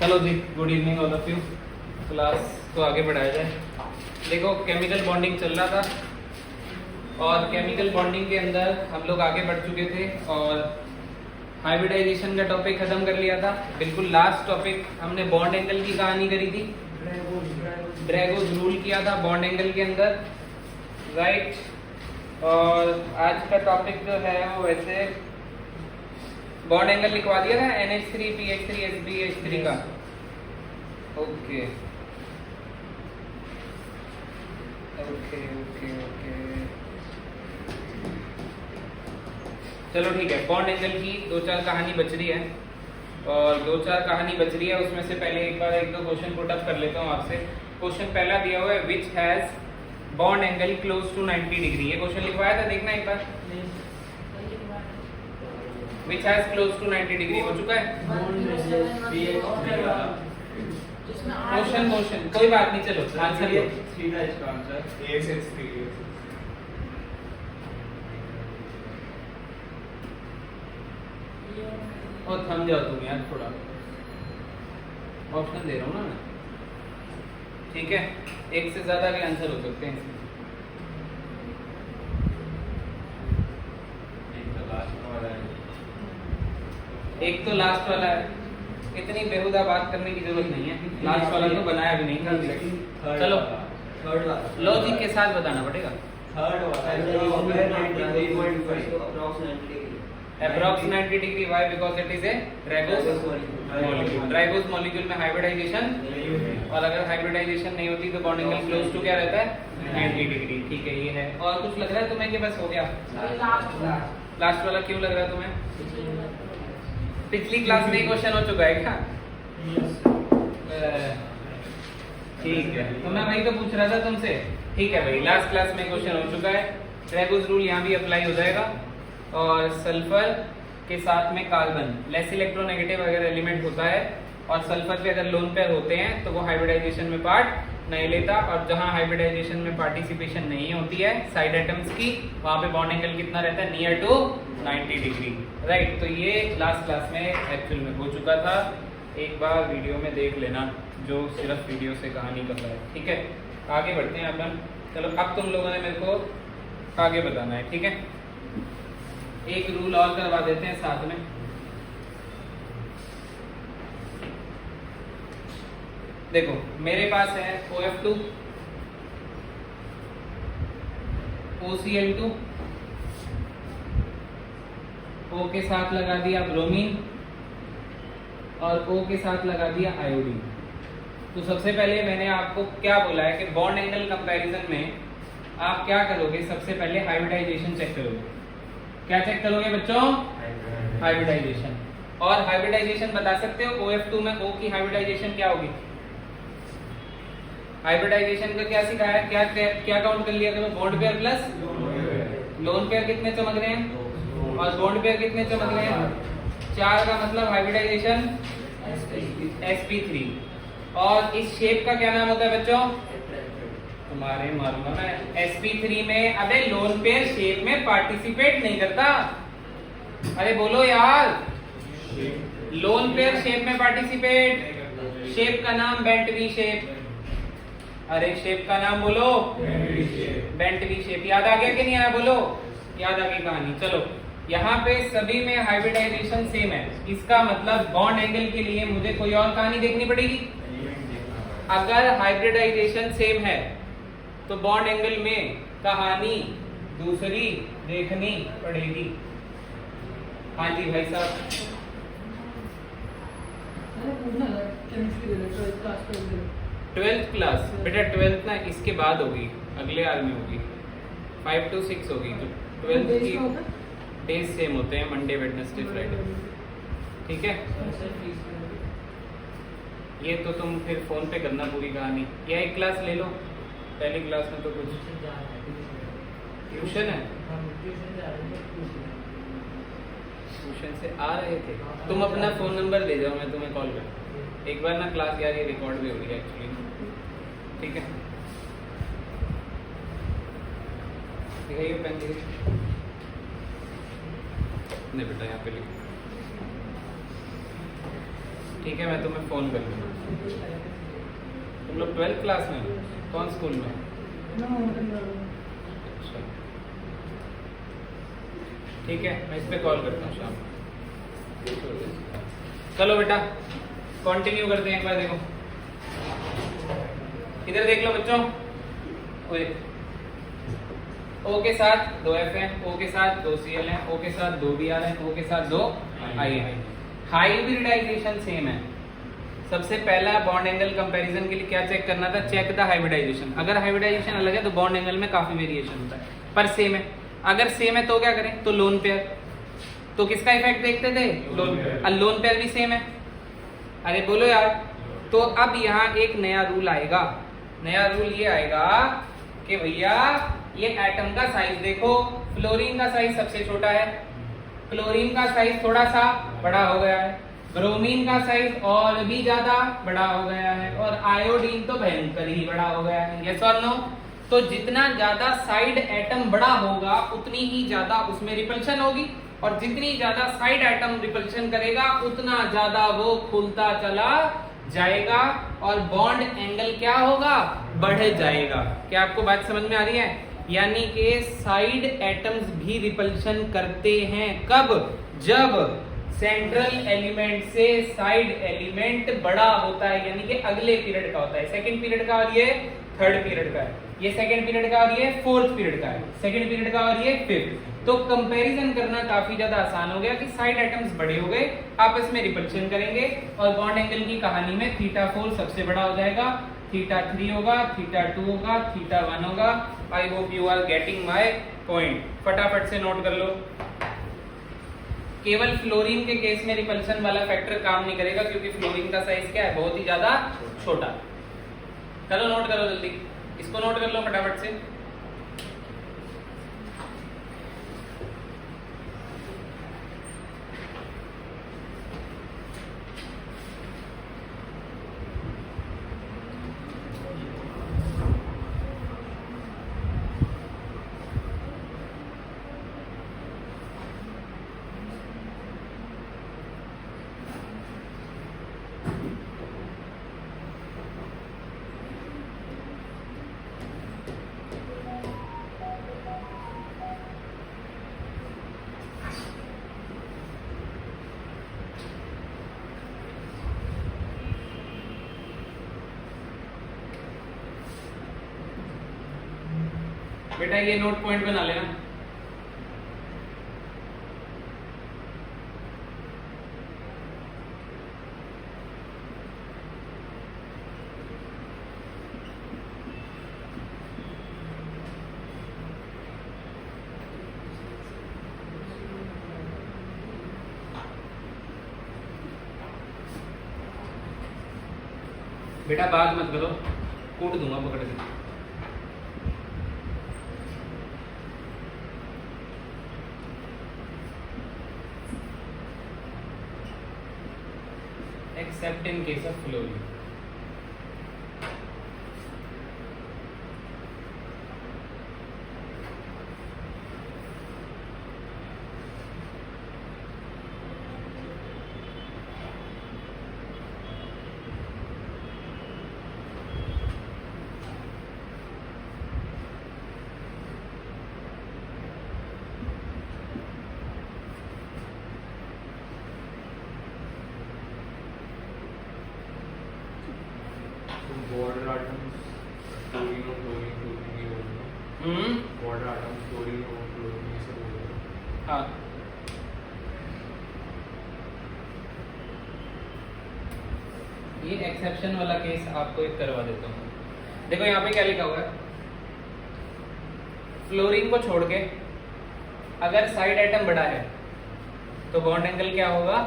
चलो जी, good evening all of you. Class को आगे बढ़ाया जाए। देखो, केमिकल बॉन्डिंग चल रहा था और केमिकल बॉन्डिंग के अंदर हम लोग आगे बढ़ चुके थे और हाइब्रिडाइजेशन का टॉपिक खत्म कर लिया था। बिल्कुल लास्ट टॉपिक हमने बॉन्ड एंगल की कहानी करी थी, ड्रैगोज रूल किया था बॉन्ड एंगल के अंदर, राइट। और आज का टॉपिक जो है वो वैसे बॉन्ड एंगल लिखवा दिया था NH3 PH3 SBH3 का। ओके ओके ओके ओके, चलो ठीक है। बॉन्ड एंगल की दो चार कहानी बच रही है और दो चार कहानी बच रही है, उसमें से पहले एक बार एक दो क्वेश्चन पुट अप कर लेता हूँ आपसे। क्वेश्चन पहला दिया हुआ है, which has bond angle close to 90 degree. ये क्वेश्चन लिखवाया था, देखना एक बार। Which has close to 90 degree हो चुका है क्वेश्चन। कोई बात नहीं, चलो आंसर दो। सीधा इसका आंसर ASH3। और थम जाओ तुम यार, थोड़ा ऑप्शन दे रहा हूँ ना मैं, ठीक है। एक से ज्यादा के आंसर हो सकते हैं। एक तो लास्ट वाला है, इतनी बेहुदा बात करने की जरूरत नहीं है। लास्ट वाला तो बनाया भी नहीं था। चलो थर्ड वाला लॉजिक के साथ बताना पड़ेगा। थर्ड वाला approx 90 degree. Why? Because it is a Drago's molecule. Drago's molecule में हाइब्रिडाइजेशन, और अगर हाइब्रिडाइजेशन नहीं होती तो बॉन्ड एंगल क्लोज टू क्या रहता है 90 डिग्री। ठीक है, ये है। और कुछ लग रहा है तुम्हें कि बस हो गया? लास्ट वाला क्यों लग रहा है तुम्हें? पिछली क्लास में क्वेश्चन हो चुका है क्या? ठीक है, तो मैं वही तो पूछ रहा था तुमसे। ठीक है भाई, लास्ट क्लास में क्वेश्चन हो चुका है। ड्रैगोज रूल यहाँ भी अप्लाई हो जाएगा। और सल्फर के साथ में कार्बन लेस इलेक्ट्रोनेगेटिव अगर एलिमेंट होता है और सल्फर पे अगर लोन पेयर होते हैं तो वो हाइब्रिडाइजेशन में पार्ट नहीं लेता। और जहाँ हाइब्रिडाइजेशन में पार्टिसिपेशन नहीं होती है साइड एटम्स की, वहाँ पे बॉन्ड एंगल कितना रहता है? Near to 90 degree, right. तो ये लास्ट क्लास में एक्चुअल में हो चुका था। एक बार वीडियो में देख लेना जो सिर्फ वीडियो से कहानी कर रहा है, ठीक है। आगे बढ़ते हैं अपन। चलो अब तुम लोगों ने मेरे को आगे बताना है, ठीक है। एक रूल और करवा देते हैं साथ में। देखो, मेरे पास है OF2, OCl2, O के साथ लगा दिया ब्रोमीन और O के साथ लगा दिया आयोडीन। तो सबसे पहले मैंने आपको क्या बोला है कि बॉन्ड एंगल कंपैरिजन में आप क्या करोगे? सबसे पहले हाइब्रिडाइजेशन चेक करोगे। क्या चेक करोगे बच्चों? हाइब्रिडाइजेशन। और हाइब्रिडाइजेशन बता सकते हो OF2 में O की हाइब्रिडाइजेशन क्या होगी? हाइब्रिडाइजेशन का क्या सिखाया? क्या क्या काउंट कर लिया तुम्हें? Bond pair plus lone pair कितने चमक रहे हैं और बॉन्ड पेयर कितने चमक रहे हैं? 4 का मतलब हाइब्रिडाइजेशन sp3। और इस शेप का क्या नाम होता है बच्चों? तुम्हारे मालूम है sp3 में अबे लोन पेयर शेप में पार्टिसिपेट नहीं करता। अरे बोलो यार, लोन पेयर शेप में पार्टिसिपेट। शेप का नाम बेंट वी शेप। अरे शेप का नाम बोलो, बेंट वी शेप। याद आ गया कि नहीं आया? बोलो, याद आ गई कहानी। चलो, यहाँ पे सभी में हाइब्रिडाइजेशन सेम है। इसका मतलब बॉन्ड एंगल के लिए मुझे कोई और कहानी देखनी पड़ेगी। अगर हाइब्रिडाइजेशन सेम है तो बॉन्ड एंगल में कहानी दूसरी देखनी पड़ेगी। हाँ जी भाई साहब। 12th क्लास बेटा, 12th ना इसके बाद होगी, अगले आर में होगी। 5 to 6 होगी। तो 12th की डेज सेम होते हैं, मंडे वेडनेसडे फ्राइडे, ठीक है। ये तो तुम फिर फोन पे करना पूरी कहानी, या एक क्लास ले लो। पहली क्लास में तो कुछ ट्यूशन है, ट्यूशन से आ रहे थे। तुम अपना फोन नंबर दे जाओ, मैं तुम्हें कॉल कर। एक बार ना क्लास यार, ये रिकॉर्ड भी हो रही है एक्चुअली, ठीक है। दिखाइए पेन, दिखाइए। नहीं बेटा, यहाँ पे लिखो। ठीक है, मैं तुम्हें फोन कर लूँगा। तुम लोग 12th क्लास में हो? कौन स्कूल में? अच्छा ठीक है, मैं इस पे कॉल करता हूँ शाम को। चलो बेटा कंटिन्यू करते हैं। एक बार देखो, इधर देख लो बच्चों। ओ के साथ 2 F हैं, ओ के साथ 2 Cl हैं, ओ के साथ 2 Br हैं, ओ के साथ 2 I हैं। हाइब्रिडाइजेशन सेम है। सबसे पहला बॉन्ड एंगल कंपैरिजन के लिए क्या चेक करना था? Check the hybridization. अगर हाइब्रिडाइजेशन अलग है तो बॉन्ड एंगल में काफी वेरिएशन होता है, पर सेम है। अगर सेम है तो क्या करें? तो लोन पेयर। तो किसका इफेक्ट देखते थे? Lone pair. अब लोन पेयर भी सेम है। अरे बोलो यार। तो अब यहाँ एक नया रूल आएगा। नया रूल ये आएगा कि भैया ये एटम का साइज देखो, फ्लोरीन का साइज सबसे छोटा है, क्लोरीन का साइज थोड़ा सा बड़ा हो गया है, ब्रोमीन का साइज और भी ज्यादा बड़ा हो गया है, और आयोडीन तो भयंकर ही बड़ा हो गया है। यस और नो? तो जितना ज्यादा साइड एटम बड़ा होगा उतनी ही ज्यादा उसमें रिपल्शन होगी, और जितनी ज्यादा साइड एटम रिपल्शन करेगा उतना ज्यादा वो खुलता चला जाएगा, और बॉन्ड एंगल क्या होगा? बढ़ जाएगा। क्या आपको बात समझ में आ रही है? यानी कि साइड एटम्स भी रिपल्शन करते हैं। कब? जब सेंट्रल एलिमेंट से साइड एलिमेंट बड़ा होता है, यानी कि अगले पीरियड का होता है। सेकंड पीरियड का और ये थर्ड पीरियड का है, ये सेकंड पीरियड का और ये फोर्थ पीरियड का है, सेकंड पीरियड का और ये फिफ्थ। तो कंपैरिजन करना काफी ज्यादा आसान हो गया कि साइड एटम्स बड़े हो गए, आपस में रिपल्शन करेंगे, और बॉन्ड एंगल की कहानी में θ4 सबसे बड़ा हो जाएगा, θ3 होगा, θ2 होगा, θ1 होगा। I hope you are getting my point. फटाफट से नोट कर लो। केवल फ्लोरीन के केस में रिपल्शन वाला फैक्टर काम नहीं करेगा, क्योंकि फ्लोरीन का साइज क्या है? बहुत ही ज्यादा छोटा। चलो नोट करो जल्दी, इसको नोट कर लो फटाफट से। बेटा ये नोट पॉइंट बना लेना। बेटा बात मत करो, कूट दूंगा पकड़ के। Except in case of fluorine. Water atoms, chlorine और chlorine, chlorine ये होगा। Water atoms, chlorine और chlorine ये सब होगा। हाँ, ये एक्सेप्शन वाला केस आपको एक करवा देता हूँ। देखो यहाँ पे क्या लिखा हुआ है, फ्लोरीन को छोड़ के अगर साइड एटम बड़ा है तो बॉन्ड एंगल क्या होगा?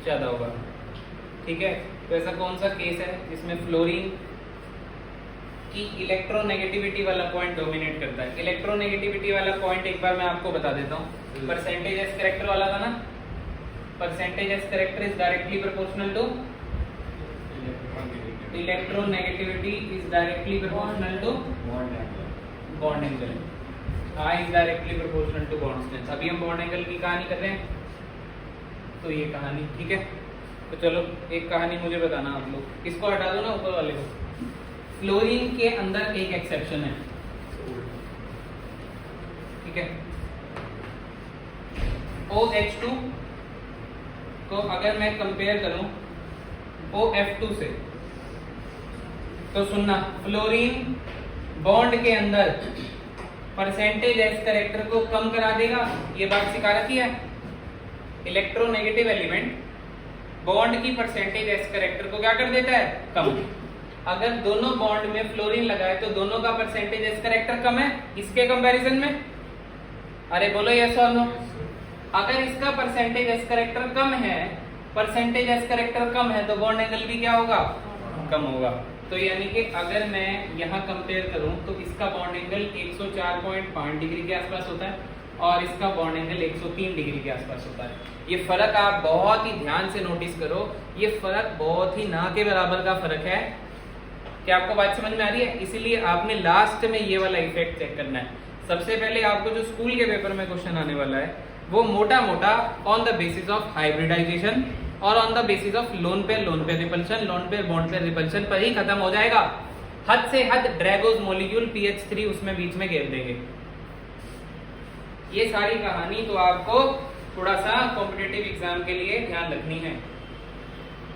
ज्यादा होगा। ठीक है, तो ऐसा कौन सा केस है जिसमें फ्लोरीन की इलेक्ट्रोनेगेटिविटी वाला पॉइंट डोमिनेट करता है? इलेक्ट्रोनेगेटिविटी वाला पॉइंट एक बार मैं आपको बता देता हूँ। परसेंटेज एस कैरेक्टर वाला था ना? Percentage s character is directly proportional to electronegativity is directly proportional to bond angle. हाँ, is directly proportional to bond strength. अभी हम बॉन्ड एंगल की कहानी कर रहे हैं, तो ये कहानी ठीक है। तो चलो एक कहानी मुझे बताना आप लोग, इसको हटा दो ना ऊपर वाले को। फ्लोरीन के अंदर एक एक्सेप्शन है, ठीक है। OH2 को अगर मैं कंपेयर करूं OF2 से, तो सुनना, फ्लोरीन बॉन्ड के अंदर परसेंटेज एस करेक्टर को कम करा देगा, ये बात सिखा रखी है। इलेक्ट्रोनेगेटिव एलिमेंट बॉन्ड की परसेंटेज एस करेक्टर को क्या कर देता है, कम। अगर दोनों बॉन्ड में फ्लोरीन लगा है तो दोनों का परसेंटेज एस करेक्टर कम है इसके कंपैरिजन में। अरे बोलो यस और नो। अगर इसका परसेंटेज एस करेक्टर कम है, परसेंटेज एस करेक्टर कम है, तो बॉन्ड एंगल भी क्या होगा, कम होगा। तो यानी कि अगर मैं यहाँ कंपेयर करूं तो इसका बॉन्ड एंगल 104.5 डिग्री के आसपास होता है और इसका बॉन्ड एंगल 103 डिग्री के आसपास होता है। ये फर्क आप बहुत ही ध्यान से नोटिस करो, ये फर्क बहुत ही ना के बराबर का फर्क है। क्या आपको बात समझ में आ रही है? इसीलिए आपने लास्ट में ये वाला इफेक्ट चेक करना है। सबसे पहले आपको जो स्कूल के पेपर में क्वेश्चन आने वाला है वो मोटा मोटा on the basis of hybridisation और on the basis of lone pair repulsion, lone pair bond pair repulsion पर ही खत्म हो जाएगा। हद से हद ड्रैगोज मॉलिक्यूल पीएच3 उसमें बीच में घेर देंगे। ये सारी कहानी तो आपको थोड़ा सा कॉम्पिटिटिव एग्जाम के लिए ध्यान रखनी है।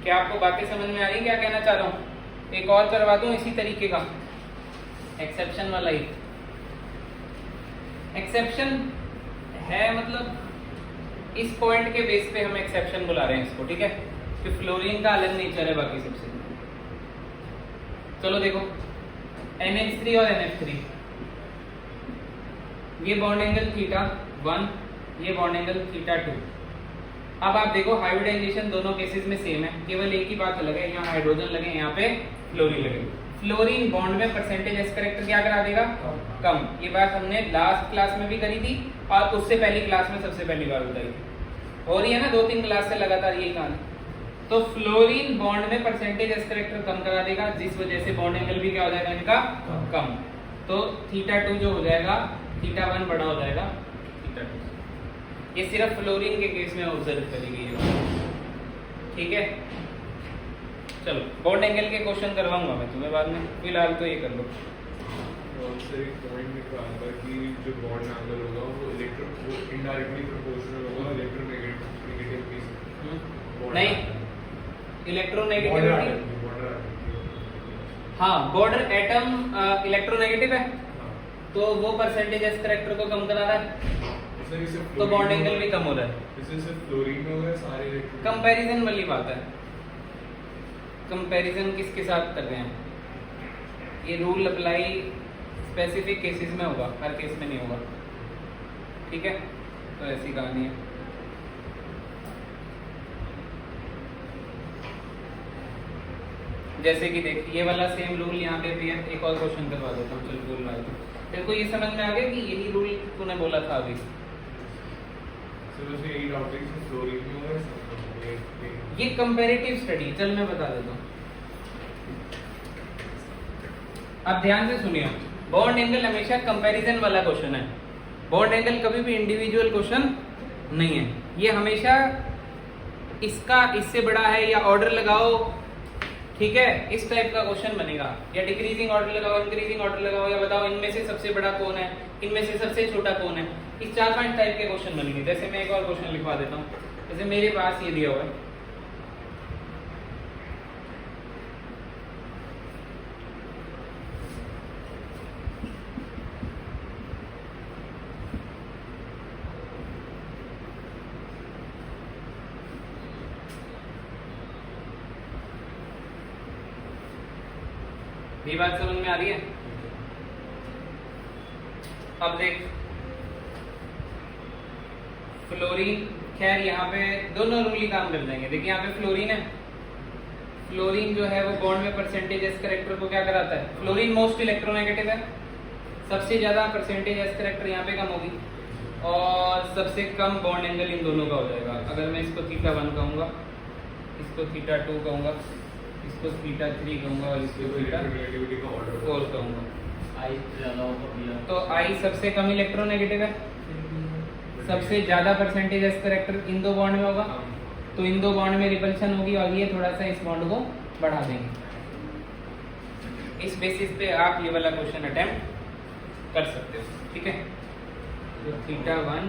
क्या आपको बातें समझ में आ रही, क्या कहना चाह रहा हूँ? एक और करवा दूं इसी तरीके का, एक्सेप्शन वाला ही। एक्सेप्शन है मतलब इस पॉइंट के बेस पे हम एक्सेप्शन बुला रहे हैं इसको, ठीक है, कि फ्लोरीन का अलग नेचर है बाकी सबसे। चलो देखो, NH3 और NF3, ये बॉन्ड एंगल θ1, ये बॉन्ड एंगल θ2। अब आप देखो हाइब्रिडाइजेशन दोनों केसेस में सेम है, केवल एक ही बात अलग है, यहाँ हाइड्रोजन लगे, यहाँ पे फ्लोरीन लगे। फ्लोरीन बॉन्ड में परसेंटेज एस करेक्टर क्या करा देगा, कम। ये बात हमने लास्ट क्लास में भी करी थी और उससे पहली क्लास में सबसे पहली बार बताई थी, हो रही है ना 2-3 क्लास से लगातार यही कहानी। तो फ्लोरीन बॉन्ड में परसेंटेज एस करेक्टर कम करा देगा, जिस वजह से बॉन्ड एंगल भी क्या हो जाएगा इनका, कम। तो θ2 जो हो जाएगा, θ1 बड़ा हो जाएगा θ2। ये सिर्फ फ्लोरीन के केस में ऑब्जर्व करी गई है, ठीक है। चलो बॉन्ड एंगल के क्वेश्चन करवाऊंगा मैं तुम्हें बाद में, फिलहाल तो ये कर लो। सर एक पॉइंट निकाला था कि जो बॉन्ड एंगल होगा वो इनडायरेक्टली प्रोपोर्शनल होगा इलेक्ट्रोनेगेटिव की। नहीं, इलेक्ट्रोनेगेटिविटी, हाँ बॉर्डर एटम इलेक्ट्रोनेगेटिव है, तो वो परसेंटेज एस करेक्टर को कम करा रहा है, तो बॉन्ड एंगल भी कम हो रहा है। इससे सिर्फ फ्लोरीन में होगा, सारे कंपैरिजन वाली बात है। कंपैरिजन किसके साथ कर रहे हैं? ये रूल अप्लाई स्पेसिफिक केसेस में होगा, हर केस में नहीं होगा, ठीक है। तो ऐसी कहानी है। जैसे कि देख, ये वाला सेम रूल यहाँ पे भी है। एक और क्वेश्चन करवा देता हूँ, चल बोल रहा है। तेरे को ये समझ में आ गया कि यही रूल तूने बोला था अभी? ये कंपैरेटिव स्टडी, चल मैं बता देता हूँ। अब ध्यान से सुनिए, बॉन्ड एंगल हमेशा कंपैरिजन वाला क्वेश्चन है। बॉन्ड एंगल कभी भी इंडिविजुअल क्वेश्चन नहीं है। ये हमेशा इसका इससे बड़ा है या ऑर्डर लगाओ, ठीक है, इस टाइप का क्वेश्चन बनेगा। या डिक्रीजिंग ऑर्डर लगाओ, इंक्रीजिंग ऑर्डर लगाओ, या बताओ इनमें से सबसे बड़ा कौन है, इनमें से सबसे छोटा कौन है। इस 4-5 टाइप के क्वेश्चन बनेंगे। जैसे मैं एक और क्वेश्चन लिखवा देता हूँ। जैसे मेरे पास ये दिया हुआ है, ये बात समझ में आ रही है? अब देख, फ्लोरीन, खैर यहाँ पे दोनों रूल ही काम कर जाएंगे। देखिए यहाँ पे फ्लोरीन है, फ्लोरीन जो है वो बॉन्ड में परसेंटेज एस करेक्टर को क्या कराता है, फ्लोरीन मोस्ट इलेक्ट्रोनेगेटिव है, सबसे ज्यादा परसेंटेज एस करेक्टर यहाँ पे कम होगी और सबसे कम बॉन्ड एंगल इन दोनों का हो जाएगा। अगर मैं इसको θ1 कहूँगा, इसको θ2 कहूँगा, इसको θ3 कहूँगा और इसको θ4 कहूँगा, तो I सबसे कम इलेक्ट्रोनेगेटिव है, सबसे ज्यादा परसेंटेज एस करेक्टर इन दो बॉन्ड में होगा तो इन दो बॉन्ड में रिपल्शन होगी और ये थोड़ा सा इस बॉन्ड को बढ़ा देंगे। इस बेसिस पे आप ये वाला क्वेश्चन अटेम्प्ट कर सकते हो, ठीक है। तो θ1,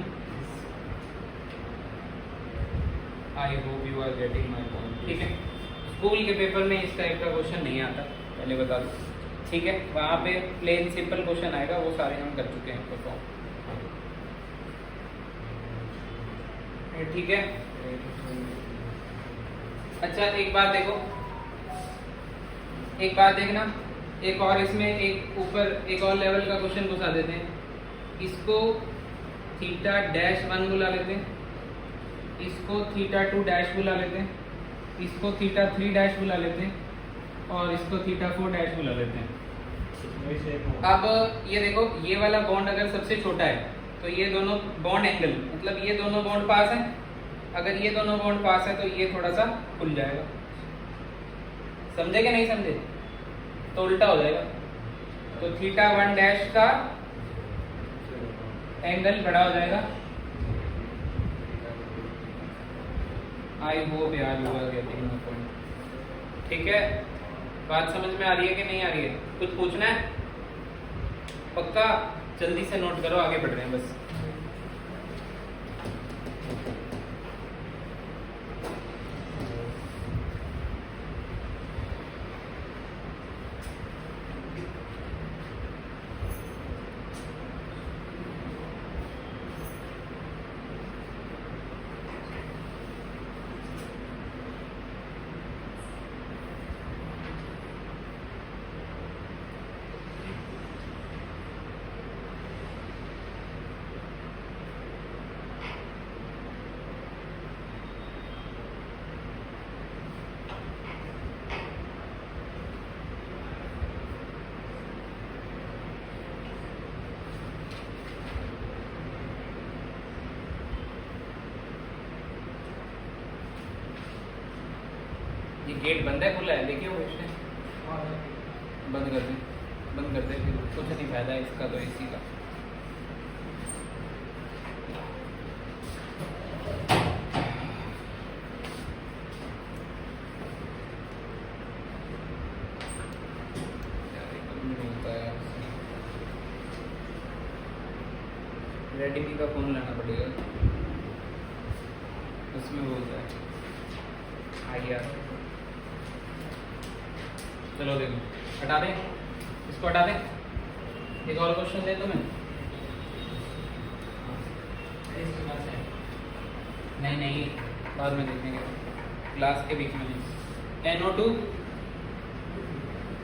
I hope you are getting my point, ठीक है। स्कूल के पेपर में इस टाइप का क्वेश्चन नहीं आता, पहले बता दूं, ठीक है। वहाँ पे प्लेन सिंपल क्वेश्चन आएगा, वो सारे हम कर चुके हैं परफॉर्म, ठीक है। अच्छा एक बात देखो, एक बात देखना, एक और इसमें एक ऊपर एक और लेवल का क्वेश्चन घुसा देते हैं। इसको θ-1 बुला लेते हैं, इसको θ2 बुला लेते हैं, इसको θ3 बुला लेते हैं और इसको θ4 बुला लेते हैं। अब ये देखो, ये वाला बॉन्ड अगर सबसे छोटा है तो ये दोनों बॉन्ड एंगल, मतलब ये दोनों बॉन्ड पास हैं। अगर ये दोनों बॉन्ड पास है तो ये थोड़ा सा खुल जाएगा, समझे कि नहीं समझे? तो उल्टा हो जाएगा। तो θ1 का एंगल बड़ा हो जाएगा। आई होप यार you are getting my point, ठीक है। बात समझ में आ रही है कि नहीं आ रही है? कुछ पूछना है? पक्का जल्दी से नोट करो, आगे बढ़ रहे हैं बस। ये गेट बंद है खुला है? देखिए वो इसने बंद कर दें, बंद कर दे, फिर कुछ नहीं फायदा है इसका तो इसी का। रेडमी का फोन लाना पड़ेगा, उसमें बोलता है आइए। चलो देखो, हटा दें इसको, हटा दें। एक और क्वेश्चन दे तुम्हें? नहीं नहीं, बाद में देखेंगे, क्लास के बीच में नहीं।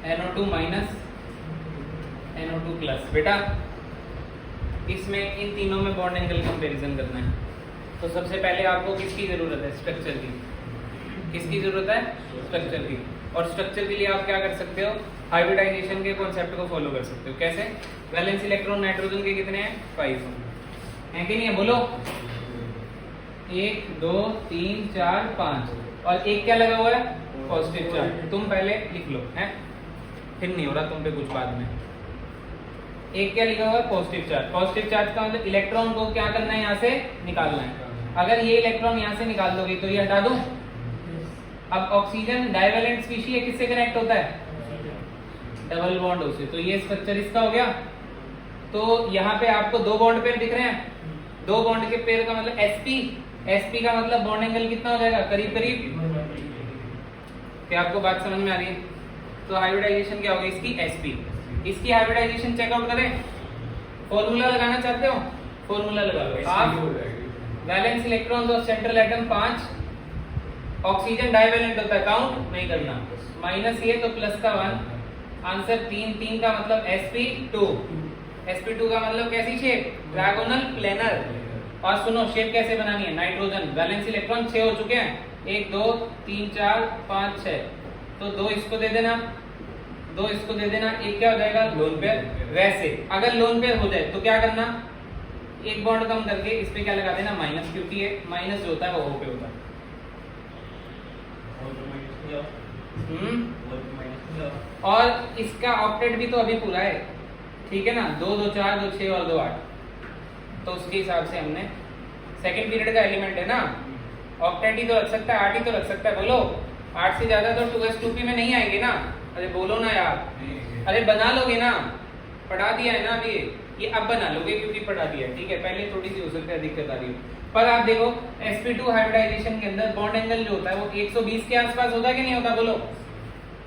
NO2 minus NO2 plus. बेटा इसमें इन तीनों में बॉन्ड एंगल कंपैरिजन करना है। तो सबसे पहले आपको किसकी ज़रूरत है? स्ट्रक्चर की। किसकी ज़रूरत है? स्ट्रक्चर की। और स्ट्रक्चर के लिए आप क्या कर सकते हो? हाइब्रिडाइजेशन के कॉन्सेप्ट को फॉलो कर सकते हो। कैसे? वैलेंस इलेक्ट्रॉन नाइट्रोजन के कितने हैं? 5 हैं कि नहीं है? बोलो। 1 2 3 4 5 और एक क्या लगा हुआ है? Positive charge. तुम पहले लिख लो, है फिर नहीं हो रहा तुम पे कुछ बाद में। एक क्या लिखा हुआ है? Positive charge. पॉजिटिव चार्ज का मतलब इलेक्ट्रॉन को क्या करना है? यहाँ से निकालना है। अगर ये इलेक्ट्रॉन यहाँ से निकाल दोगे तो ये हटा दूं। अब ऑक्सीजन डाइवेलेंट स्पीशीज है, किससे कनेक्ट होता है? डबल बॉन्ड से। तो ये स्ट्रक्चर इसका हो गया। तो यहाँ पे आपको दो बॉन्ड पेयर दिख रहे हैं। दो बॉन्ड के पेयर का मतलब sp का मतलब बॉन्ड एंगल कितना हो जाएगा? करीब करीब। क्या आपको बात समझ में आ रही है? तो हाइब्रिडाइजेशन क्या होगा इसकी? sp। इसकी हाइब्रिडाइजेशन चेकआउट करें। फॉर्मूला लगाना चाहते हो? फॉर्मूला लगा लो। आप वैलेंस इलेक्ट्रॉन और सेंट्रल एटम 5, ऑक्सीजन डाइवेलेंट होता है, काउंट नहीं करना, माइनस ये तो प्लस का 1, आंसर 3 का मतलब sp2 का मतलब कैसी शेप? Trigonal planar. और सुनो शेप कैसे बनानी है? नाइट्रोजन वैलेंस इलेक्ट्रॉन 6 हो चुके हैं, 1 2 3 4 5 6, तो 2 इसको दे देना, 2 इसको दे देना, एक क्या हो जाएगा? Lone pair. वैसे अगर लोन पेयर हो जाए तो क्या करना? एक बॉन्ड कम करके इस पे क्या लगा देना? माइनस, क्योंकि ये माइनस जो होता है वो O पे होता है। और इसका ऑक्टेट भी तो अभी पूरा है, ठीक है ना? 2 2 4 2 6 और 2 8, तो उसके हिसाब से हमने सेकंड पीरियड का एलिमेंट है ना। ऑक्टेट ही तो रख सकता है, 8 ही तो रख सकता है। बोलो 8 से ज्यादा तो 2s2p में नहीं आएंगे ना। अरे बोलो ना यार, अरे बना लोगे ना, पढ़ा दिया है ना अभी, ये अब बना लोगे क्योंकि पढ़ा दिया है, ठीक है। पहले थोड़ी सी हो सकता है दिक्कत आ रही हो, पर आप देखो sp2 हाइब्रिडाइजेशन के अंदर बॉन्ड एंगल जो होता है वो 120 के आसपास होता है कि नहीं होता, बोलो।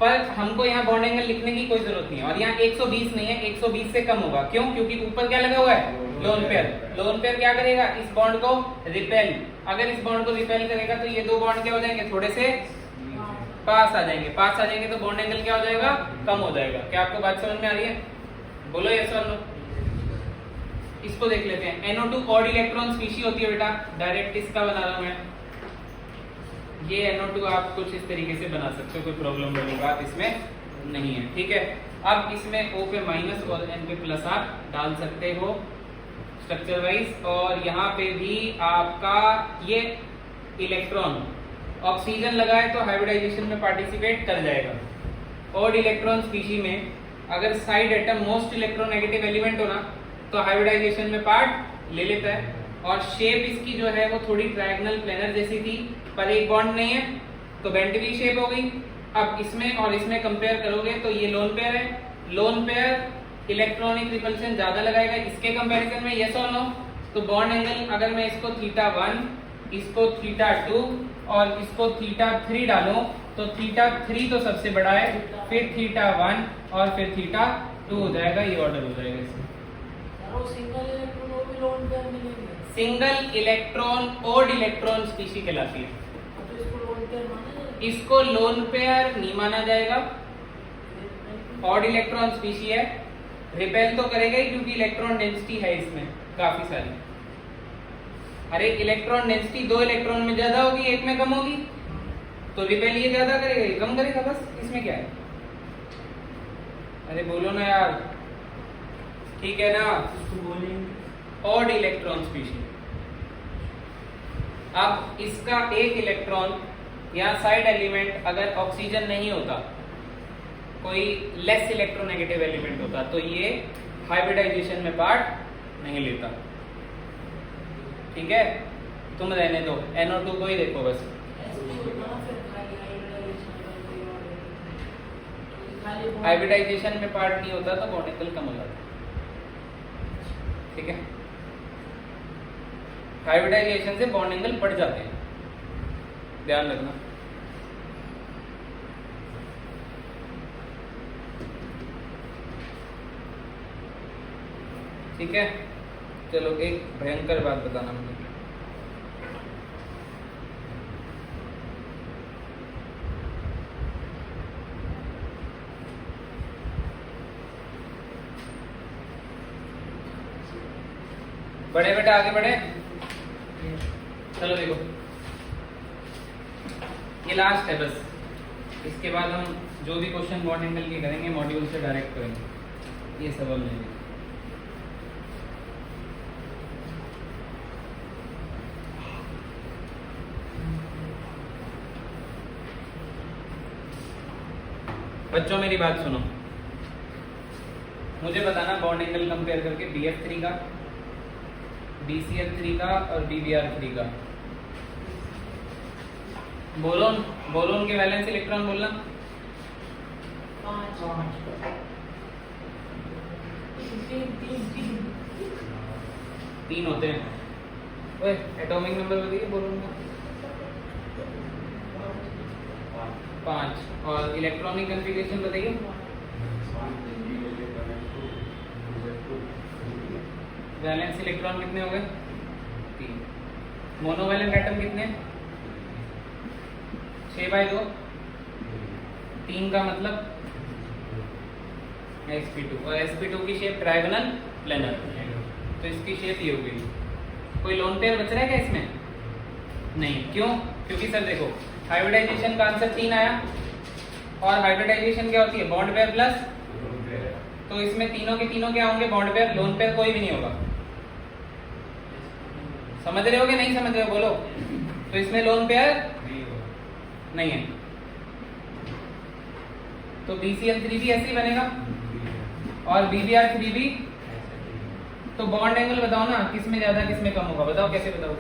पर हमको यहाँ बॉन्ड एंगल लिखने की कोई जरूरत नहीं है, और यहाँ 120 नहीं है, 120 से कम होगा। क्यों? क्योंकि ऊपर क्या लगा हुआ है, लोन पेयर। लोन पेयर क्या करेगा, इस बॉन्ड को रिपेल। अगर इस बॉन्ड को रिपेल करेगा तो ये दो बॉन्ड क्या हो जाएंगे, थोड़े से पास आ जाएंगे। पास आ जाएंगे तो बॉन्ड एंगल क्या हो जाएगा, कम हो जाएगा। क्या आपको बात समझ में आ रही है? बोलो यस और नो। इसको देख लेते हैं। NO2 ऑड इलेक्ट्रॉन स्पीशीज होती है बेटा, डायरेक्ट इसका बना रहा हूं मैं। ये NO2 आप कुछ इस तरीके से बना सकते हो, कोई प्रॉब्लम वाली बात इसमें नहीं है, ठीक है। अब इसमें O पे माइनस और N पे प्लस आप डाल सकते हो स्ट्रक्चर वाइज, और यहाँ पे भी आपका ये इलेक्ट्रॉन ऑक्सीजन लगा है तो हाइब्रिडाइजेशन में पार्टिसिपेट कर जाएगा। ऑड इलेक्ट्रॉन स्पीशी में अगर side atom most electronegative element हो ना तो हाइब्रिडाइजेशन में पार्ट ले लेता है। और शेप इसकी जो है वो थोड़ी ट्रायंगल प्लेनर जैसी थी, पर एक बॉन्ड नहीं है तो बेंट वी शेप हो गई। अब इसमें और इसमें कंपेयर करोगे तो ये लोन पेयर है, लोन पेयर इलेक्ट्रॉनिक रिपल्शन ज्यादा लगाएगा इसके कंपैरिजन में, यस और नो। तो बॉन्ड एंगल अगर मैं इसको θ1, इसको θ2 और इसको θ3 डालूं तो θ3 तो सबसे बड़ा है, फिर θ1 और फिर θ2 हो जाएगा, ये ऑर्डर हो जाएगा इसमें। Single electron odd electron species कहलाती है, इसको लोन पेयर नहीं माना जाएगा। ऑड इलेक्ट्रॉन स्पीशी है, रिपेल तो करेगा ही क्योंकि इलेक्ट्रॉन डेंसिटी है इसमें काफी सारी। अरे इलेक्ट्रॉन डेंसिटी 2 इलेक्ट्रॉन में ज्यादा होगी, एक में कम होगी, तो रिपेल ये ज्यादा करेगा ये कम करेगा, बस इसमें क्या है। अरे बोलो ना यार, ठीक है ना। Odd electron species. अब इसका एक इलेक्ट्रॉन या साइड एलिमेंट अगर ऑक्सीजन नहीं होता, कोई लेस इलेक्ट्रोनेगेटिव एलिमेंट होता, तो ये हाइब्रिडाइजेशन में पार्ट नहीं लेता, ठीक है। तुम रहने दो, NO2 को ही देखो बस। हाइब्रिडाइजेशन में पार्ट नहीं होता तो बॉन्ड एंगल कम हो जाता, ठीक है। हाइब्रिडाइजेशन से बॉन्ड एंगल बढ़ जाते हैं, ध्यान रखना। ठीक है, चलो एक भयंकर बात बताना मुझे। बढ़े बेटा, आगे बढ़े। चलो देखो, ये लास्ट है बस, इसके बाद हम जो भी क्वेश्चन बॉन्ड एंगल के करेंगे मॉड्यूल से डायरेक्ट करेंगे, ये सवाल लेंगे। बच्चों मेरी बात सुनो, मुझे बताना बॉन्ड एंगल कंपेयर करके BF3 का, BCl3 का और BBr3 का। बोलोन, बोलोन के वैलेंस इलेक्ट्रॉन बोलना। 3 होते हैं। ओए एटॉमिक नंबर बताइए बोलोन का। 5। और इलेक्ट्रॉनिक कॉन्फ़िगरेशन बताइए। वैलेंस इलेक्ट्रॉन कितने हो गए? 3। मोनोवैलेंट एटम कितने? 6/2। 3 का मतलब sp2, और sp2 की शेप ट्रायगोनल प्लेनर, तो इसकी शेप ये हो गई। कोई लोन पेयर बच रहा है क्या इसमें? नहीं। क्यों? क्योंकि सर देखो, हाइब्रिडाइजेशन का आंसर 3 आया, और हाइब्रिडाइजेशन क्या होती है? बॉन्ड पेयर प्लस, तो इसमें तीनों के तीनों क्या होंगे? Bond pair. लोन पेयर कोई भी नहीं होगा। समझ रहे हो कि नहीं समझ रहे हो? बोलो। तो इसमें लोन पेयर नहीं है, तो BCl3 भी ऐसे ही बनेगा, और BBr3 भी। तो बॉन्ड एंगल बताओ ना, किस में ज्यादा किस में कम होगा? बताओ कैसे बताओ?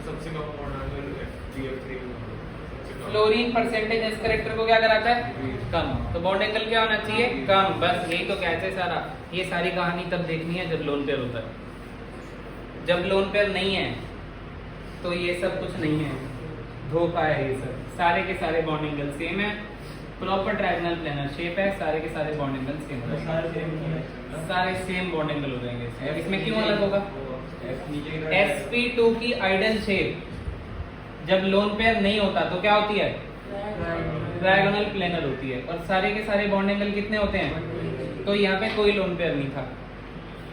सबसे कम बॉन्ड एंगल BF3 में होगा। सबसे कम। फ्लोरीन परसेंटेज एस करेक्टर को क्या कराता है? कम। तो बॉन्ड एंगल क्या होना चाहिए? कम। बस यही तो कहते हैं सारा। ये सारी कहानी तब देखनी है जब लोन पेयर होता है। जब लोन पेयर नहीं है तो ये सब कुछ नहीं है, धोखा है ये सब। सारे के सारे बॉन्ड एंगल सेम है, प्रॉपर ट्रायंगल प्लेनर शेप है, सारे के सारे बॉन्ड एंगल सेम है, सारे सेम बॉन्ड एंगल हो जाएंगे इसमें। अब इसमें क्यों अलग होगा? sp2 की आइडल शेप जब लोन पेयर नहीं होता तो क्या होती है? ट्रायंगल प्लेनर होती है। और सारे के सारे बॉन्ड एंगल कितने होते हैं? तो यहाँ पे कोई लोन पेयर नहीं था,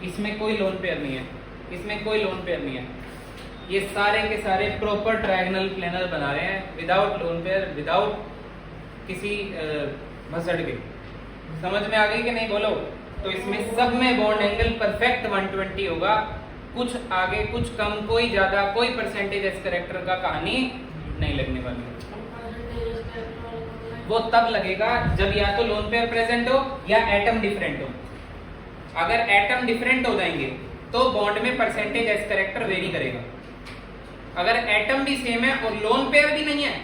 इसमें कोई लोन पेयर नहीं है, इसमें कोई लोन पेयर नहीं है। ये सारे के सारे प्रॉपर ट्रायंगल प्लेनर बना रहे हैं विदाउट लोन पेयर, विदाउट किसी भसड़ के। समझ में आ गई कि नहीं बोलो? तो इसमें सब में बॉन्ड एंगल परफेक्ट 120 होगा, कुछ आगे कुछ कम, कोई ज्यादा, कोई परसेंटेज एस करेक्टर का कहानी नहीं लगने वाली। वो तब लगेगा जब या तो लोन पेयर प्रेजेंट हो या एटम डिफरेंट हो। अगर एटम डिफरेंट हो जाएंगे तो बॉन्ड में परसेंटेज एस करेक्टर वेरी करेगा। अगर एटम भी सेम है और लोन पेयर भी नहीं है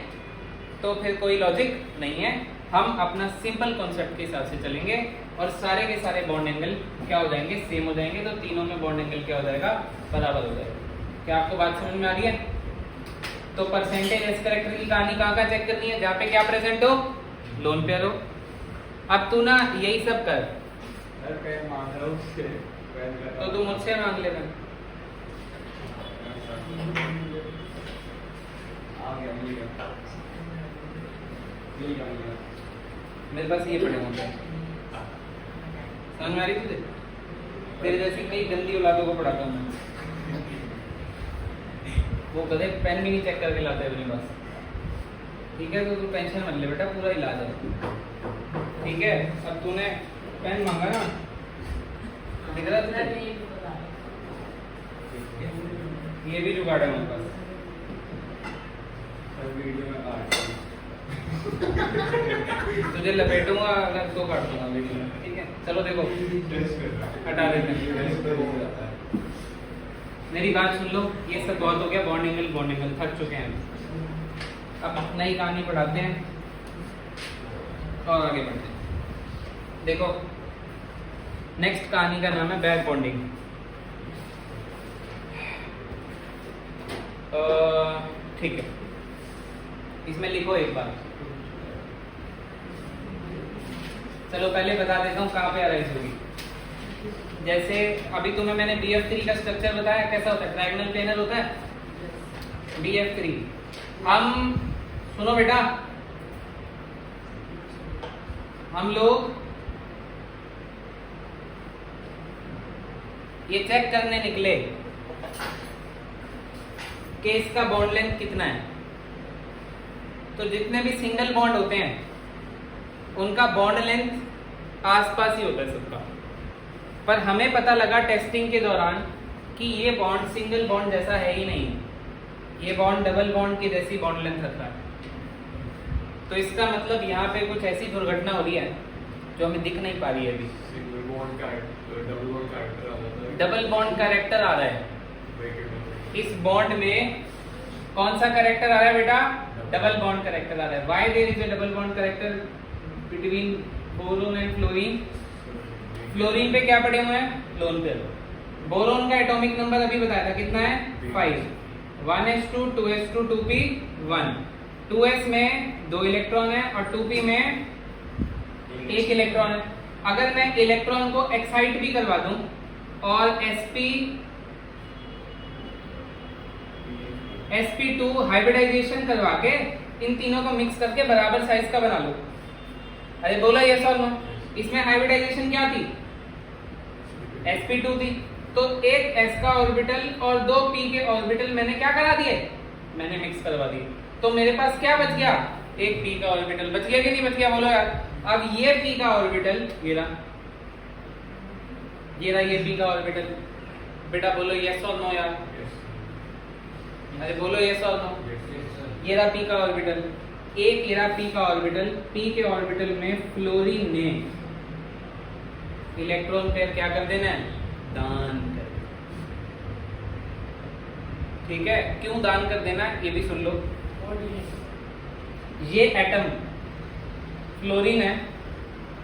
तो फिर कोई लॉजिक नहीं है। हम अपना सिंपल कॉन्सेप्ट के हिसाब से चलेंगे और सारे के सारे बॉन्ड एंगल क्या हो जाएंगे? सेम हो जाएंगे। तो तीनों में बॉन्ड एंगल क्या हो जाएगा? बराबर हो जाएगा। क्या आपको बात समझ में आ रही है? तो परसेंटेज एस करेक्टर की कहानी कहाँ चेक करनी है? जहाँ पे क्या प्रेजेंट हो? लोन पेयर हो। अब तू ना यही सब कर, तो तू मुझसे मांग लेना। मेरे पास ये पड़े होते हैं, समझ में आ रही तुझे? तेरे जैसी कई गंदी औलादों को पढ़ाता हूँ मैं। वो गधे पेन भी नहीं चेक करके लाते अपने पास। ठीक है, तो तू टेंशन मत ले बेटा, पूरा इलाज है। ठीक है, अब तूने पेन मांगा ना, दिख रहा तुझे? ये भी जुगाड़ है मेरे पास। तुझे लपेटूंगा अगर तो काट दूंगा वीडियो में। ठीक है, चलो देखो, हटा देते हैं। मेरी बात सुन लो, ये सब बहुत हो गया। बॉन्ड एंगल थक चुके हैं। अब नई कहानी पढ़ाते हैं और आगे बढ़ते हैं। देखो, नेक्स्ट कहानी का नाम है बैक बॉन्डिंग। ठीक है, इसमें लिखो एक बार। चलो पहले बता देता हूँ कहाँ पे अराइज होगी। जैसे अभी तुम्हें मैंने BF3 का स्ट्रक्चर बताया, कैसा होता है? ट्रायंगल प्लेनर होता है BF3। हम सुनो बेटा, हम लोग ये चेक करने निकले कि इसका बॉन्ड लेंथ कितना है। तो जितने भी सिंगल बॉन्ड होते हैं उनका बॉन्ड लेंथ आसपास ही होता है सबका। पर हमें पता लगा टेस्टिंग के दौरान कि ये बॉन्ड सिंगल बॉन्ड जैसा है ही नहीं, ये बॉन्ड डबल बॉन्ड की जैसी बॉन्ड लेंथ रखता है। तो इसका मतलब यहाँ पे कुछ ऐसी दुर्घटना हो रही है जो हमें दिख नहीं पा रही है अभी। डबल बॉन्ड कैरेक्टर आ रहा है इस बॉन्ड में। कौन सा कैरेक्टर आ रहा है बेटा? डबल बॉन्ड कैरेक्टर आ रहा है। Why there is a double bond character between boron and fluorine? Fluorine पे क्या पड़े हुए हैं? Lone pair. बोरोन का एटॉमिक नंबर अभी बताया था, कितना है? 5। 1s2 2s2 2p1। 2s में 2 इलेक्ट्रॉन है और 2p में 1 इलेक्ट्रॉन है। अगर मैं इलेक्ट्रॉन को एक्साइट भी करवा दूं और sp2 हाइब्रिडाइजेशन करवा के इन तीनों को मिक्स करके बराबर साइज का बना लो। अरे बोलो यस और नो। इसमें हाइब्रिडाइजेशन क्या थी? sp2 थी। तो एक s का ऑर्बिटल और 2 p के ऑर्बिटल मैंने क्या करा दिए? मैंने मिक्स करवा दिए। तो मेरे पास क्या बच गया? एक p का ऑर्बिटल बच गया कि नहीं बच गया? बोलो यार। अब ये p का ऑर्बिटल ये रहा ये p का ऑर्बिटल। बेटा बोलो यस और नो यार। अरे बोलो यस और नो। ये रहा p का ऑर्बिटल, एक ये रहा p का ऑर्बिटल। p के ऑर्बिटल में फ्लोरीन ने इलेक्ट्रॉन पेयर क्या कर देना है? दान कर। ठीक है, क्यों दान कर देना ये भी सुन लो। ये एटम फ्लोरीन है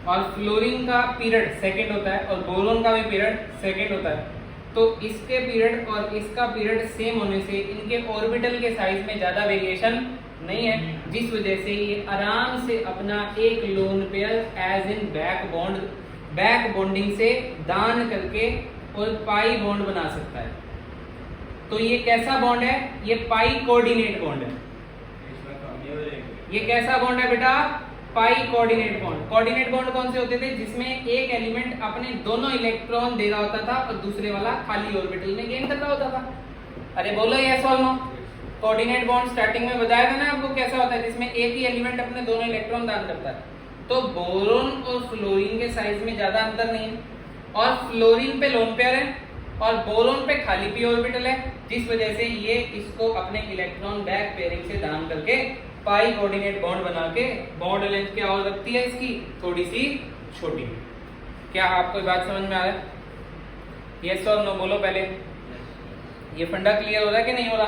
और फ्लोरीन का पीरियड सेकंड होता है और बोरोन का भी पीरियड सेकंड होता है। तो इसके पीरियड और इसका पीरियड सेम होने से इनके ऑर्बिटल के साइज में ज्यादा वेरिएशन नहीं है, जिस वजह से ये आराम से अपना एक lone pair as in back bonding से दान करके और पाई बॉन्ड बना सकता है। तो ये कैसा बॉन्ड है? ये पाई कोऑर्डिनेट बॉन्ड है। ये कैसा बॉन्ड है बेटा? Pi coordinate bond. Coordinate bond कौन से होते थे? जिसमें एक एलिमेंट अपने दोनों इलेक्ट्रॉन दे रहा होता था और दूसरे वाला खाली ऑर्बिटल में गेन कर रहा होता था। अरे बोलो यस और नो। कोऑर्डिनेट बॉन्ड स्टार्टिंग में बताया था ना आपको कैसा होता है, जिसमें एक ही एलिमेंट अपने दोनों इलेक्ट्रॉन दान करता है। तो बोरोन और फ्लोरीन के साइज में ज्यादा अंतर नहीं है और फ्लोरीन पे लोन पेयर है और बोरोन पे खाली पी ऑर्बिटल है, जिस वजह से ये इसको अपने इलेक्ट्रॉन बैक पेयरिंग से दान करके पाई कोऑर्डिनेट बॉन्ड बना के बॉन्ड लेंथ क्या और रखती है इसकी थोड़ी सी छोटी। क्या आपको बात समझ में आ रहा है? यस और नो बोलो पहले। ये फंडा क्लियर हो रहा है कि नहीं हो रहा?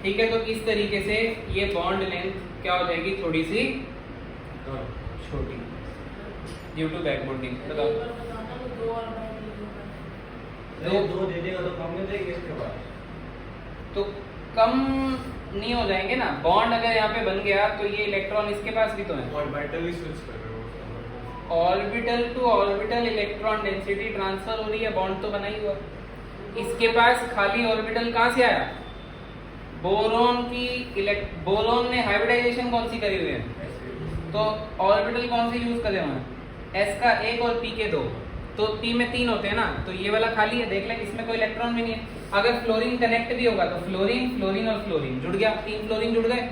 ठीक है, तो इस तरीके से ये बॉन्ड लेंथ क्या हो जाएगी थोड़ी सी छोटी ड्यू टू बैक बॉन्डिंग। बताओ दो दे देगा तो कम में देंगे इसके बाद तो कम नहीं हो जाएंगे ना। बॉन्ड अगर यहाँ पे बन गया तो ये इलेक्ट्रॉन इसके पास भी तो है। ऑर्बिटल ही स्विच कर रहे हो। Orbital to orbital electron density transfer हो रही है, बॉन्ड तो बना ही हुआ। इसके पास खाली ऑर्बिटल कहाँ से आया? बोरोन ने हाइब्रिडाइजेशन कौन सी करी हुई है? तो ऑर्बिटल कौन से यूज करे हुए हैं? एस का एक और पी के दो। तो पी में 3 होते हैं ना, तो ये वाला खाली है, देख लें इसमें कोई इलेक्ट्रॉन भी नहीं है। अगर फ्लोरीन कनेक्ट भी होगा तो फ्लोरीन फ्लोरीन और फ्लोरीन जुड़ गया, 3 फ्लोरीन जुड़ गए।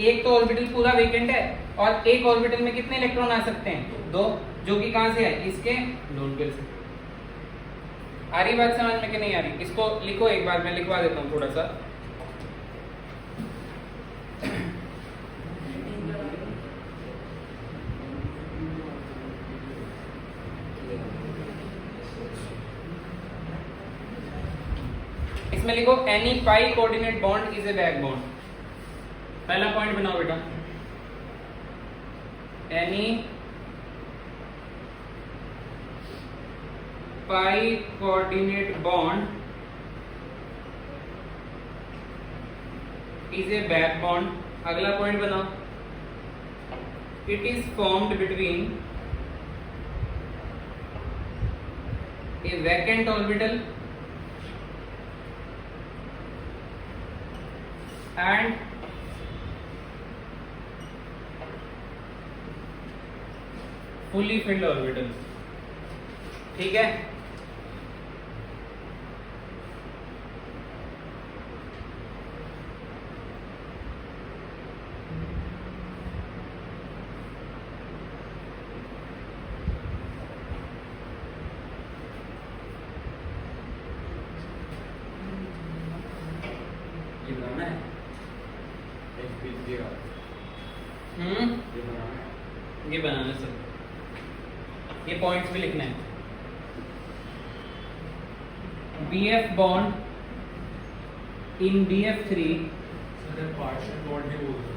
एक तो ऑर्बिटल पूरा वेकेंट है और एक ऑर्बिटल में कितने इलेक्ट्रॉन आ सकते हैं? 2, जो कि कहां से है? इसके लोन पेयर से। आ रही बात समझ में कि नहीं आ रही? इसको लिखो एक बार, मैं लिखवा देता हूँ थोड़ा सा। इसमें लिखो any pi coordinate bond is a back bond. पहला पॉइंट बनाओ बेटा, any pi coordinate bond is a back bond. अगला पॉइंट बनाओ, it is formed between A vacant orbital and fully filled orbital। ठीक है, ये बनाना है ये बनाना सर, ये पॉइंट्स भी लिखना है। BF bond in BF3 partial bond ही बोलते हैं।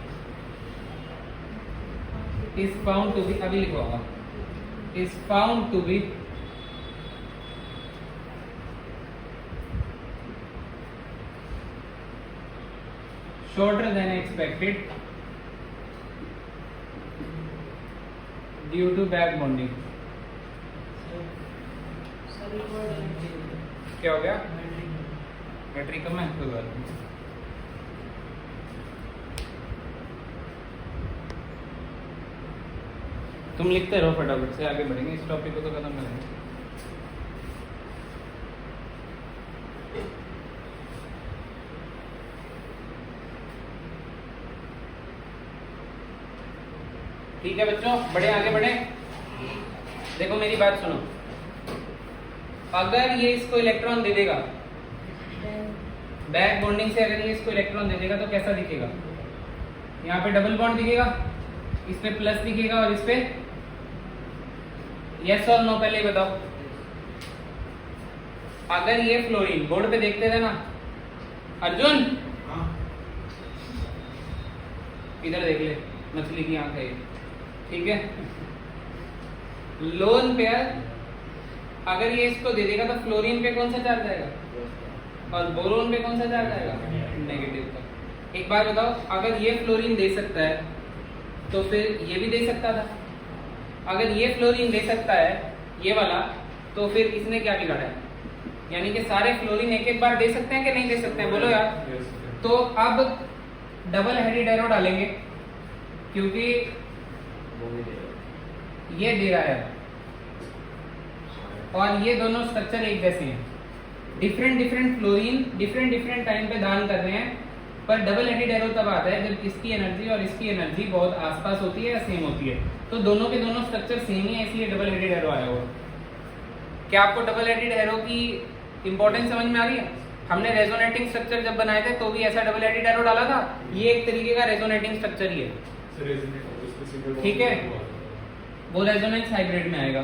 is found to be, अभी लिखवाऊंगा, is found to be shorter than expected due to back bonding। क्या हो गया? बैटरी कम है, कोई बात नहीं। तुम लिखते रहो, फटाफट से आगे बढ़ेंगे, इस टॉपिक को तो खत्म करेंगे। ठीक है बच्चों, बड़े आगे बढ़े। देखो मेरी बात सुनो, अगर ये इसको इलेक्ट्रॉन दे देगा, बैक बॉन्डिंग से अगर ये इसको इलेक्ट्रॉन दे देगा तो कैसा दिखेगा? यहाँ पे डबल बॉन्ड दिखेगा, इस पे प्लस दिखेगा और इस पे यस और नो। पहले बताओ, अगर ये फ्लोरीन बोर्ड पे देखते थे ना, अर्जुन हाँ इधर देख ले, मछली की आंख है ये, ठीक है। लोन पेयर अगर ये इसको दे देगा तो फ्लोरीन पे कौन सा चार्ज आएगा और बोरोन पे कौन सा चार्ज आएगा, नेगेटिव का। एक बार बताओ, अगर ये फ्लोरीन दे सकता है तो फिर ये भी दे सकता था। अगर ये फ्लोरीन दे सकता है ये वाला, तो फिर इसने क्या बिगाड़ा है? यानी कि सारे फ्लोरीन एक एक बार दे सकते हैं कि नहीं दे सकते हैं, बोलो यार। Yes, तो अब डबल हेडेड एरो डालेंगे क्योंकि वो भी दे दो। ये दे रहा है और ये दोनों स्ट्रक्चर एक जैसे हैं। Different different fluorine different different time पे दान कर रहे हैं, पर डबल हेडेड एरो तब आता है जब इसकी एनर्जी और इसकी एनर्जी बहुत आसपास होती है या सेम होती है। तो दोनों के दोनों स्ट्रक्चर सेम ही है, इसलिए डबल हेडेड एरो आया हुआ। क्या आपको डबल हेडेड एरो की इंपॉर्टेंस समझ में आ रही है? हमने रेजोनेटिंग स्ट्रक्चर जब बनाए थे तो भी ऐसा डबल हेडेड एरो डाला था। ये एक तरीके का रेजोनेटिंग स्ट्रक्चर ही है, sir, isn't it? उसको single ठीक है। bond हुआ था। वो रेजोनेंस हाइब्रिड में आएगा।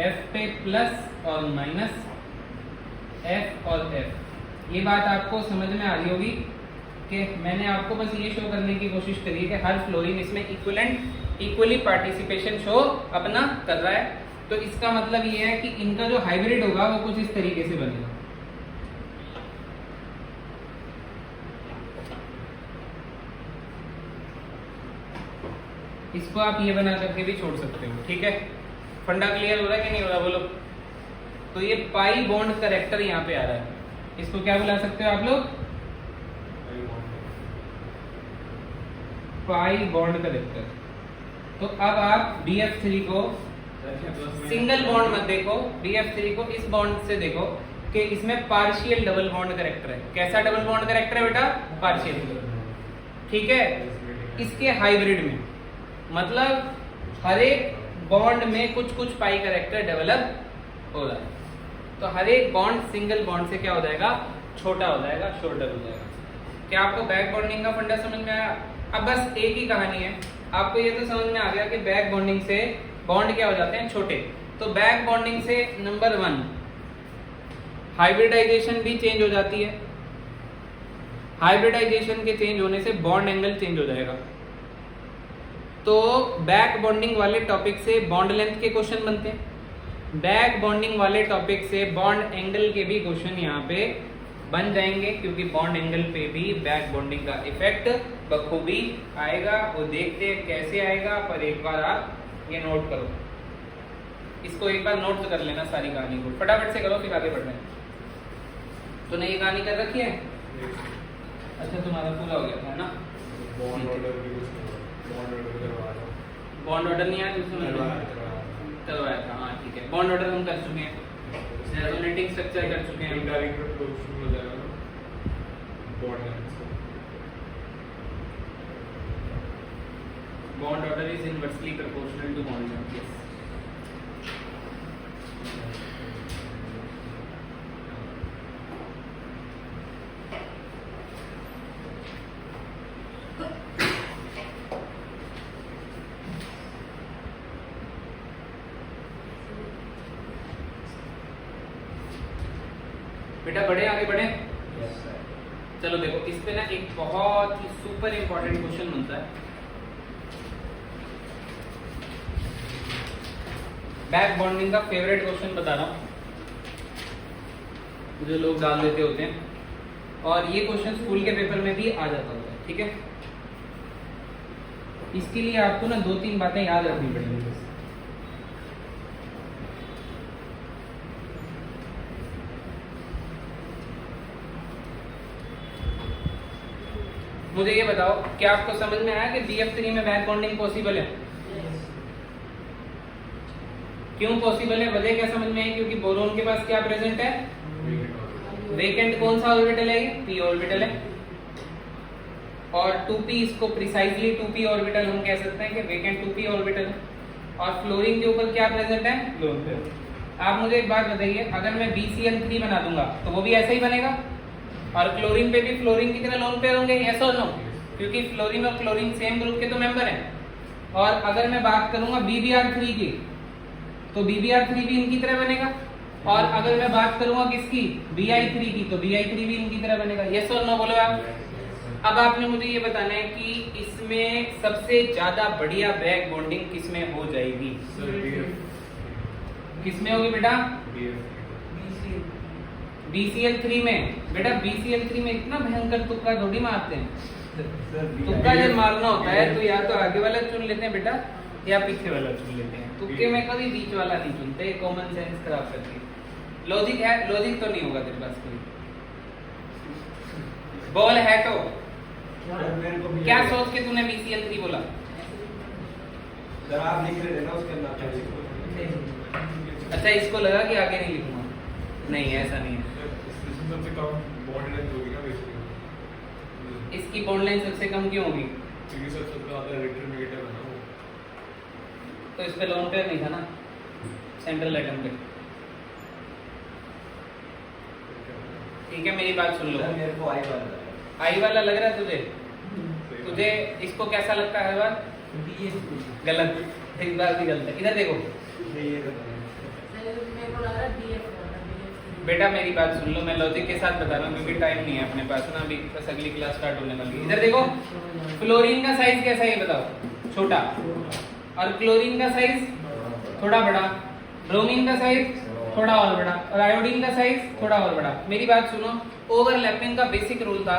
F पे प्लस और माइनस, F और F। ये बात आपको समझ में आ रही होगी कि मैंने आपको बस ये शो करने की कोशिश करी है कि हर फ्लोरीन इसमें इक्वली पार्टिसिपेशन शो अपना कर रहा है। तो इसका मतलब ये है कि इनका जो हाइब्रिड होगा वो कुछ इस तरीके से बनेगा। इसको आप ये बना करके भी छोड़ सकते हो, ठीक है। फंडा क्लियर हो रहा है कि नहीं हो रहा, बोलो। तो ये पाई बॉन्ड करेक्टर यहाँ पे आ रहा है, इसको क्या बुला सकते हो आप लोग? Pi bond character. तो अब आप BF3 को सिंगल बॉन्ड मत देखो, BF3 को इस बॉन्ड से देखो कि इसमें पार्शियल डबल बॉन्ड करेक्टर है। कैसा डबल बॉन्ड करेक्टर है बेटा? पार्शियल, ठीक है। इसके हाइब्रिड में मतलब हर एक बॉन्ड में कुछ कुछ पाई करेक्टर डेवलप हो रहा है। तो हर एक बॉन्ड सिंगल बॉन्ड से क्या हो जाएगा? छोटा हो जाएगा, शॉर्टर हो जाएगा। क्या आपको बैक बॉन्डिंग का फंडा समझ में आया? अब बस एक ही कहानी है, आपको ये तो समझ में आ गया कि बैक बॉन्डिंग से बॉन्ड क्या हो जाते हैं? छोटे। तो बैक बॉन्डिंग से नंबर 1 हाइब्रिडाइजेशन भी चेंज हो जाती है। हाइब्रिडाइजेशन के चेंज होने से बॉन्ड एंगल चेंज हो जाएगा। तो बैक बॉन्डिंग वाले टॉपिक से बॉन्ड लेंथ के क्वेश्चन बनते हैं, बैक बॉन्डिंग वाले टॉपिक से बॉन्ड एंगल के भी क्वेश्चन यहाँ पे बन जाएंगे, क्योंकि बॉन्ड एंगल पे भी बैक बॉन्डिंग का इफेक्ट बखूबी आएगा। वो देखते हैं कैसे आएगा, पर एक बार आप ये नोट करो, इसको एक बार नोट कर लेना सारी कहानी को, फटाफट से करो फिर आगे बढ़ रहे हैं। तूने ये कहानी कर रखी है? अच्छा, तुम्हारा पूरा हो गया था ना? बॉन्ड ऑर्डर भी कुछ बॉन्ड ऑर्डर करवा रहा हूँ। बॉन्ड ऑर्डर नहीं आया तुमने? करवाया था, हाँ ठीक है। बॉन्ड ऑर्डर हम कर चुके हैं, रेजोनेटिंग स्ट्रक्चर कर चुके हैं। इनडायरेक्ट प्रोपोर्शनल हो जाएगा ना बॉन्ड लेंथ से। Bond order is inversely proportional to bond length. Yes. बेटा बढ़े, आगे बढ़े। चलो देखो, इस पे ना एक बहुत ही सुपर इंपॉर्टेंट क्वेश्चन बनता है। बैक बॉन्डिंग का फेवरेट क्वेश्चन बता रहा हूँ, जो लोग डाल देते होते हैं, और ये क्वेश्चन स्कूल के पेपर में भी आ जाता होता है, ठीक है। इसके लिए आपको ना 2-3 बातें याद रखनी पड़ेंगी। मुझे ये बताओ, क्या आपको समझ में आया कि BF3 में बैक बॉन्डिंग पॉसिबल है? क्यों पॉसिबल है? वजह क्या समझ में आई? क्योंकि बोरोन के पास क्या प्रेजेंट है? वेकेंट कौन सा ऑर्बिटल है? p ऑर्बिटल है। और 2p, इसको प्रिसाइजली 2p ऑर्बिटल हम कह सकते हैं कि वेकेंट 2p ऑर्बिटल है। और फ्लोरीन के ऊपर क्या प्रेजेंट है? Lone pair. आप मुझे एक बात बताइए, अगर मैं BCl3 बना दूंगा तो वो भी ऐसा ही बनेगा, और क्लोरीन पे भी फ्लोरीन की तरह लोन पेयर होंगे, यस और नो? क्योंकि फ्लोरीन और क्लोरीन सेम ग्रुप के तो मेंबर हैं। और अगर मैं बात करूंगा BBr3 की, तो BBr3 भी इनकी तरह बनेगा, और अगर मैं बात करूंगा किसकी BI3 की, तो BI3 भी इनकी तरह बनेगा। यस और नो बोलो आप। अब आपने मुझे ये बताना है कि इसमें सबसे ज्यादा बढ़िया बैक बॉन्डिंग किसमें हो जाएगी? सर BF किसमें होगी बेटा? BF BCl3 में। बेटा BCl3 में इतना भयंकर तुक्का थोड़ी मारते हैं। सर तुक्का जब मारना होता है तो या तो आगे वाला चुन लेते हैं बेटा, या पीछे वाला चुन लेते हैं। तुक्के में कभी बीच वाला नहीं चुनते, कॉमन सेंस खराब करती है। लॉजिक है, लॉजिक तो नहीं होगा तेरे पास कोई। बॉल है तो मेरे को भी क्या सोच के तूने BCl3 बोला? सर आप लिख रहे थे ना उसके अंदर। अच्छा इसको लगा कि आगे नहीं लिखूंगा, नहीं ऐसा नहीं है। इसमें सबसे कम बॉन्ड लेंथ होगी ना बेसिकली, इसकी बॉन्ड लाइन सबसे कम क्यों होगी? क्योंकि सबसे ज्यादा इलेक्ट्रोनेगेटिव है ना वो। तो इस पे लोन पेयर नहीं था ना सेंट्रल एटम पे। ठीक है मेरी बात सुन लो। सर मेरे को आई वाला है। आई वाला लग रहा है तुझे? सही तुझे इसको कैसा लगता है? बात क्योंकि ये गलत, एक बार भी गलत है। इधर देखो ये बताइए। बेटा मेरी बात सुन लो, मैं लॉजिक के साथ बता रहा हूँ क्योंकि टाइम नहीं है अपने पास ना, अभी बस अगली क्लास स्टार्ट होने वाली है। इधर देखो फ्लोरीन का साइज कैसा है ये बताओ? छोटा। और क्लोरीन का साइज थोड़ा बड़ा। ब्रोमीन का साइज थोड़ा और बड़ा। और आयोडीन का साइज थोड़ा और बड़ा। मेरी बात सुनो, ओवरलैपिंग का बेसिक रूल था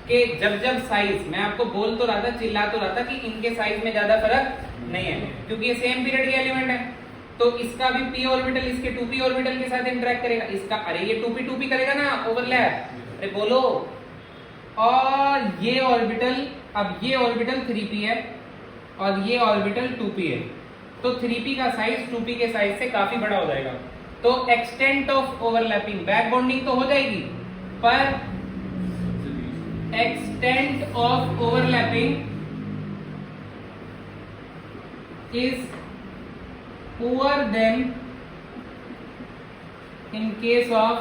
कि जब जब साइज, मैं आपको बोल तो रहा था, चिल्ला तो रहा था कि इनके साइज में ज्यादा फर्क नहीं है क्योंकि ये सेम पीरियड के एलिमेंट है। तो इसका भी p ऑर्बिटल इसके 2p ऑर्बिटल के साथ इंटरेक्ट करेगा। इसका, अरे ये 2p करेगा ना ओवरलैप, अरे बोलो। और ये ऑर्बिटल, अब ये ऑर्बिटल 3p है और ये ऑर्बिटल 2p है, तो 3p का साइज 2p के साइज से काफी बड़ा हो जाएगा। तो extent of overlapping, back bonding तो हो जाएगी, पर extent of overlapping is poor than in case of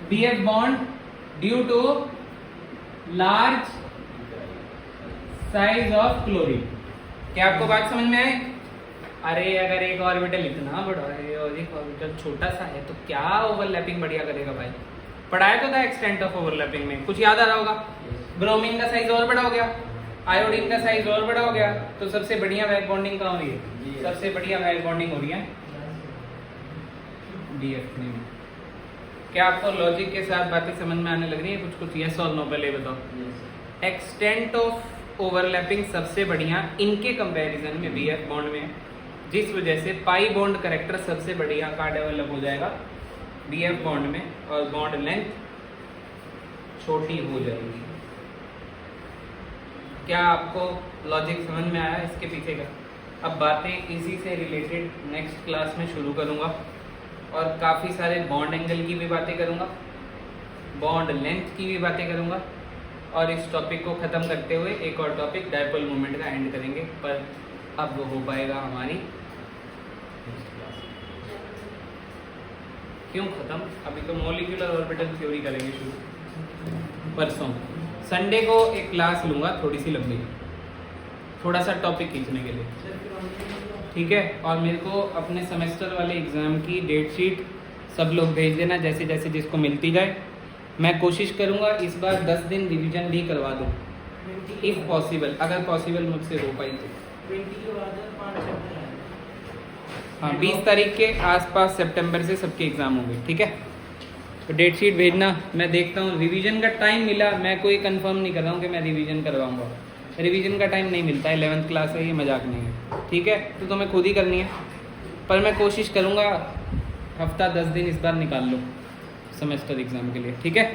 BF bond due to large size of chlorine। क्या आपको बात समझ में आए? अरे अगर एक ऑर्बिटल इतना बड़ा है और एक ऑर्बिटल छोटा सा है तो क्या ओवरलैपिंग बढ़िया करेगा भाई? पढ़ाया तो था एक्सटेंट ऑफ ओवरलैपिंग में, कुछ याद आ रहा होगा। ब्रोमीन का साइज और बड़ा हो गया, आयोडीन का साइज और बड़ा हो गया, तो सबसे बढ़िया बैक बॉन्डिंग कहाँ हो रही है? सबसे बढ़िया बैक बॉन्डिंग हो रही है BF3 में। क्या आपको लॉजिक के साथ बातें समझ में आने लग रही है? कुछ कुछ यस और नो पहले बताओ। एक्सटेंट ऑफ ओवरलैपिंग सबसे बढ़िया इनके कंपैरिजन में BF बॉन्ड में, जिस वजह से पाई बॉन्ड करेक्टर सबसे बढ़िया का डेवलप हो जाएगा BF बॉन्ड में, और बॉन्ड लेंथ छोटी हो जाएगी। क्या आपको लॉजिक समझ में आया इसके पीछे का? अब बातें इसी से रिलेटेड नेक्स्ट क्लास में शुरू करूंगा और काफ़ी सारे बॉन्ड एंगल की भी बातें करूंगा, बॉन्ड लेंथ की भी बातें करूंगा, और इस टॉपिक को ख़त्म करते हुए एक और टॉपिक डायपोल मोमेंट का एंड करेंगे, पर अब वो हो पाएगा हमारी क्यों ख़त्म? अभी तो मॉलिक्यूलर ऑर्बिटल थ्योरी करेंगे शुरू परसों। संडे को एक क्लास लूँगा थोड़ी सी लंबी, थोड़ा सा टॉपिक खींचने के लिए, ठीक है? और मेरे को अपने सेमेस्टर वाले एग्ज़ाम की डेट शीट सब लोग भेज देना जैसे जैसे जिसको मिलती जाए। मैं कोशिश करूँगा इस बार 10 दिन रिवीजन भी करवा दूँ इफ़ पॉसिबल, अगर पॉसिबल मुझसे हो पाई तो। 20 के बाद 5 चैप्टर हैं। हाँ 20 तारीख के आसपास सितंबर से सबके एग्ज़ाम होंगे, ठीक है? तो डेट शीट भेजना, मैं देखता हूँ। रिवीजन का टाइम मिला, मैं कोई कंफर्म नहीं कर रहा हूँ कि मैं रिवीजन करवाऊँगा, रिवीजन का टाइम नहीं मिलता है, 11th क्लास है, ये मजाक नहीं है, ठीक है? तो तुम्हें खुद ही करनी है, पर मैं कोशिश करूँगा हफ्ता 10 दिन इस बार निकाल लो सेमेस्टर एग्ज़ाम के लिए, ठीक है?